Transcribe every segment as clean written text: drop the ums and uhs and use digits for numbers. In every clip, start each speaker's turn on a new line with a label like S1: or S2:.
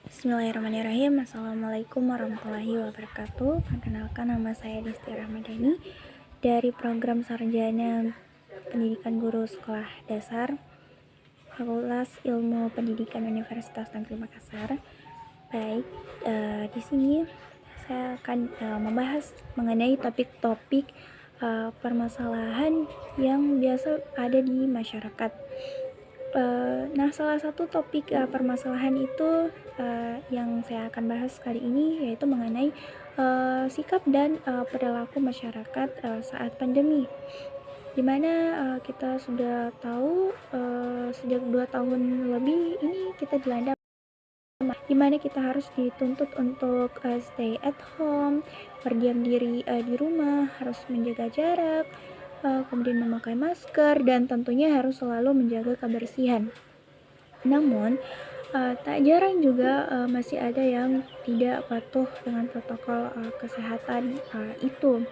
S1: Bismillahirrahmanirrahim. Assalamualaikum warahmatullahi wabarakatuh. Perkenalkan, nama saya Desti Rahmadani dari program Sarjana Pendidikan Guru Sekolah Dasar Fakultas Ilmu Pendidikan Universitas Negeri Makassar. Baik, di sini saya akan membahas mengenai topik-topik permasalahan yang biasa ada di masyarakat. Nah, salah satu topik permasalahan itu yang saya akan bahas kali ini yaitu mengenai sikap dan perilaku masyarakat saat pandemi, dimana kita sudah tahu sejak 2 tahun lebih ini kita dilanda dimana kita harus dituntut untuk stay at home, berdiam diri di rumah, harus menjaga jarak, kemudian memakai masker, dan tentunya harus selalu menjaga kebersihan. Namun, tak jarang juga masih ada yang tidak patuh dengan protokol kesehatan itu.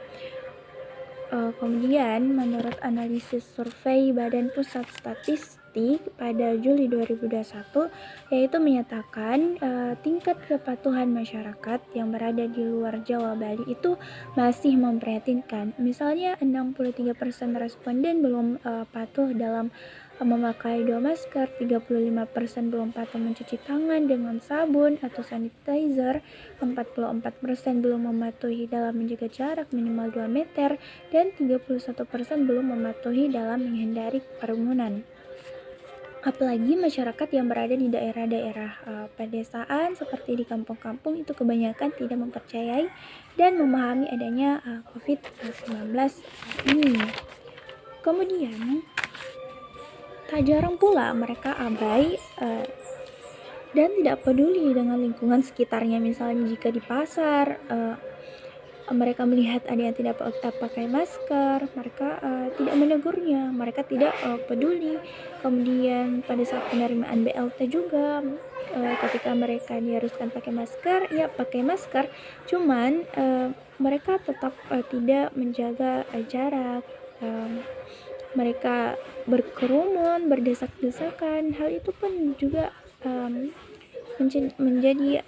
S1: Kemudian, menurut analisis survei Badan Pusat Statistik pada Juli 2021, yaitu menyatakan tingkat kepatuhan masyarakat yang berada di luar Jawa Bali itu masih memprihatinkan. Misalnya 63% responden belum patuh dalam memakai 2 masker, 35% belum patuh mencuci tangan dengan sabun atau sanitizer, 44% belum mematuhi dalam menjaga jarak minimal 2 meter, dan 31% belum mematuhi dalam menghindari kerumunan. Apalagi masyarakat yang berada di daerah-daerah pedesaan seperti di kampung-kampung itu kebanyakan tidak mempercayai dan memahami adanya COVID-19 ini. Kemudian, tak jarang pula mereka abai dan tidak peduli dengan lingkungan sekitarnya. Misalnya jika di pasar mereka melihat ada yang tidak pakai masker, mereka tidak menegurnya, mereka tidak peduli. Kemudian pada saat penerimaan BLT juga, ketika mereka diharuskan pakai masker, ya pakai masker, cuman mereka tetap tidak menjaga jarak. Mereka berkerumun, berdesak-desakan. Hal itu pun juga menjadi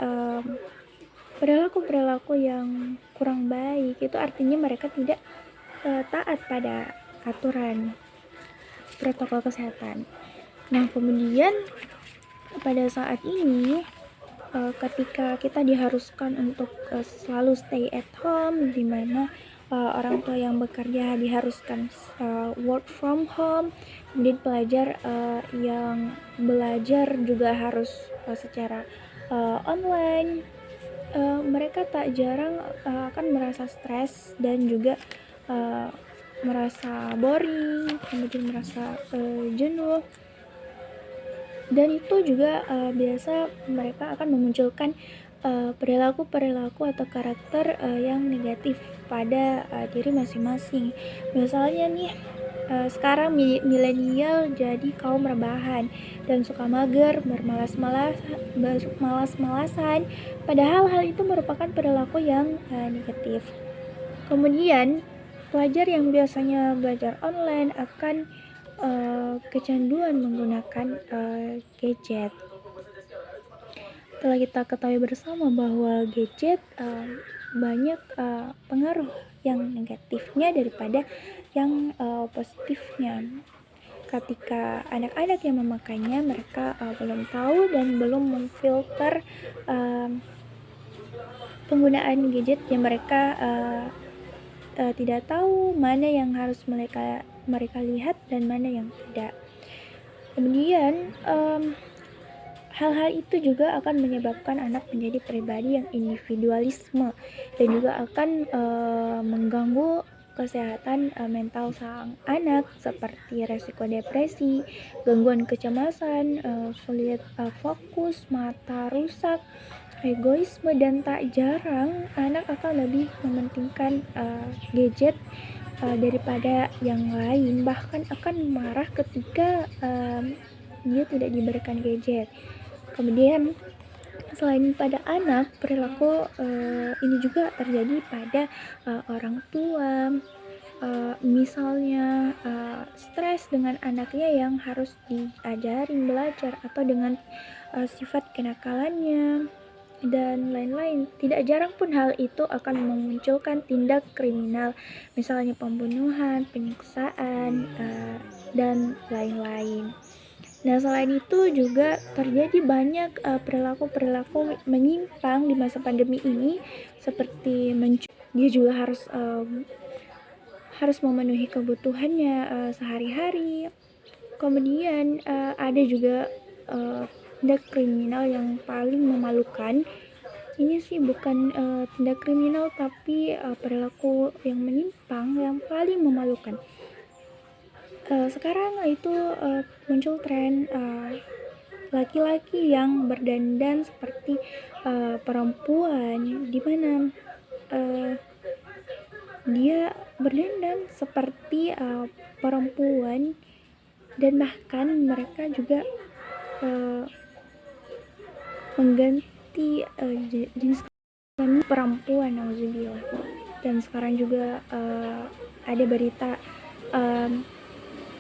S1: perilaku yang kurang baik. Itu artinya mereka tidak taat pada aturan protokol kesehatan. Nah, kemudian pada saat ini ketika kita diharuskan untuk selalu stay at home, di mana orang tua yang bekerja diharuskan work from home, kemudian pelajar yang belajar juga harus secara online, mereka tak jarang akan merasa stres dan juga merasa boring, kemudian merasa jenuh, dan itu juga biasa mereka akan memunculkan perilaku-perilaku atau karakter yang negatif pada diri masing-masing. Misalnya nih, sekarang milenial jadi kaum rebahan dan suka mager, bermalas-malasan, padahal hal itu merupakan perilaku yang negatif. Kemudian, pelajar yang biasanya belajar online akan kecanduan menggunakan gadget. Telah kita ketahui bersama bahwa gadget banyak pengaruh yang negatifnya daripada yang positifnya. Ketika anak-anak yang memakainya, mereka belum tahu dan belum memfilter penggunaan gadget yang mereka tidak tahu mana yang harus mereka lihat dan mana yang tidak. Kemudian hal-hal itu juga akan menyebabkan anak menjadi pribadi yang individualisme dan juga akan mengganggu kesehatan mental sang anak, seperti resiko depresi, gangguan kecemasan, sulit fokus, mata rusak, egoisme, dan tak jarang anak akan lebih mementingkan gadget daripada yang lain, bahkan akan marah ketika dia tidak diberikan gadget. Kemudian selain pada anak, perilaku ini juga terjadi pada orang tua. Misalnya stres dengan anaknya yang harus diajarin belajar, atau dengan sifat kenakalannya, dan lain-lain. Tidak jarang pun hal itu akan memunculkan tindak kriminal, misalnya pembunuhan, penyiksaan, dan lain-lain. Nah, selain itu juga terjadi banyak perilaku-perilaku menyimpang di masa pandemi ini, seperti dia juga harus memenuhi kebutuhannya sehari-hari. Kemudian ada juga tindak kriminal yang paling memalukan. Ini sih bukan tindak kriminal, tapi perilaku yang menyimpang yang paling memalukan. Sekarang itu muncul tren laki-laki yang berdandan seperti perempuan, di mana dia berdandan seperti perempuan, dan bahkan mereka juga mengganti jenis kelamin perempuan, nauzubillah. Dan sekarang juga ada berita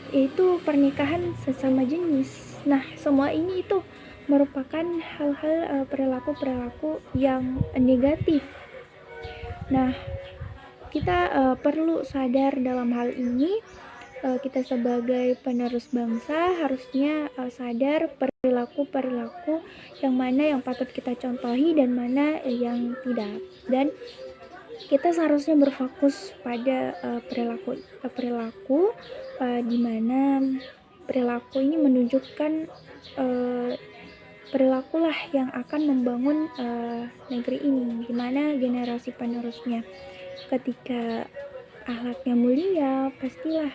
S1: yaitu pernikahan sesama jenis. Nah, semua ini itu merupakan hal-hal perilaku-perilaku yang negatif. Nah, kita perlu sadar dalam hal ini. Kita sebagai penerus bangsa harusnya sadar perilaku-perilaku yang mana yang patut kita contohi dan mana yang tidak. Dan kita seharusnya berfokus pada perilaku di mana perilaku ini menunjukkan perilakulah yang akan membangun negeri ini, di mana generasi penerusnya ketika akhlaknya mulia, pastilah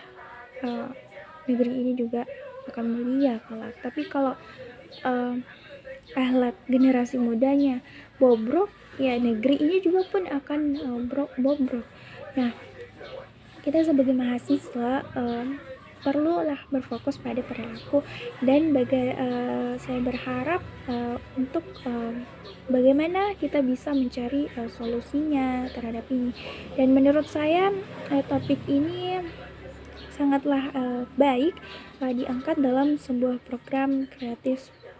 S1: negeri ini juga akan mulia kelak. Tapi kalau akhlak generasi mudanya bobrok, ya negeri ini juga pun akan bobrok. Nah, kita sebagai mahasiswa perlulah berfokus pada perilaku, dan saya berharap untuk bagaimana kita bisa mencari solusinya terhadap ini. Dan menurut saya topik ini sangatlah baik diangkat dalam sebuah program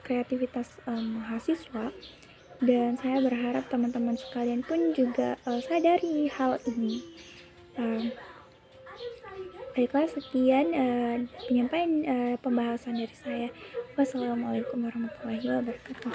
S1: kreativitas mahasiswa, dan saya berharap teman-teman sekalian pun juga sadari hal ini. Baiklah, sekian penyampaian pembahasan dari saya. Wassalamualaikum warahmatullahi wabarakatuh.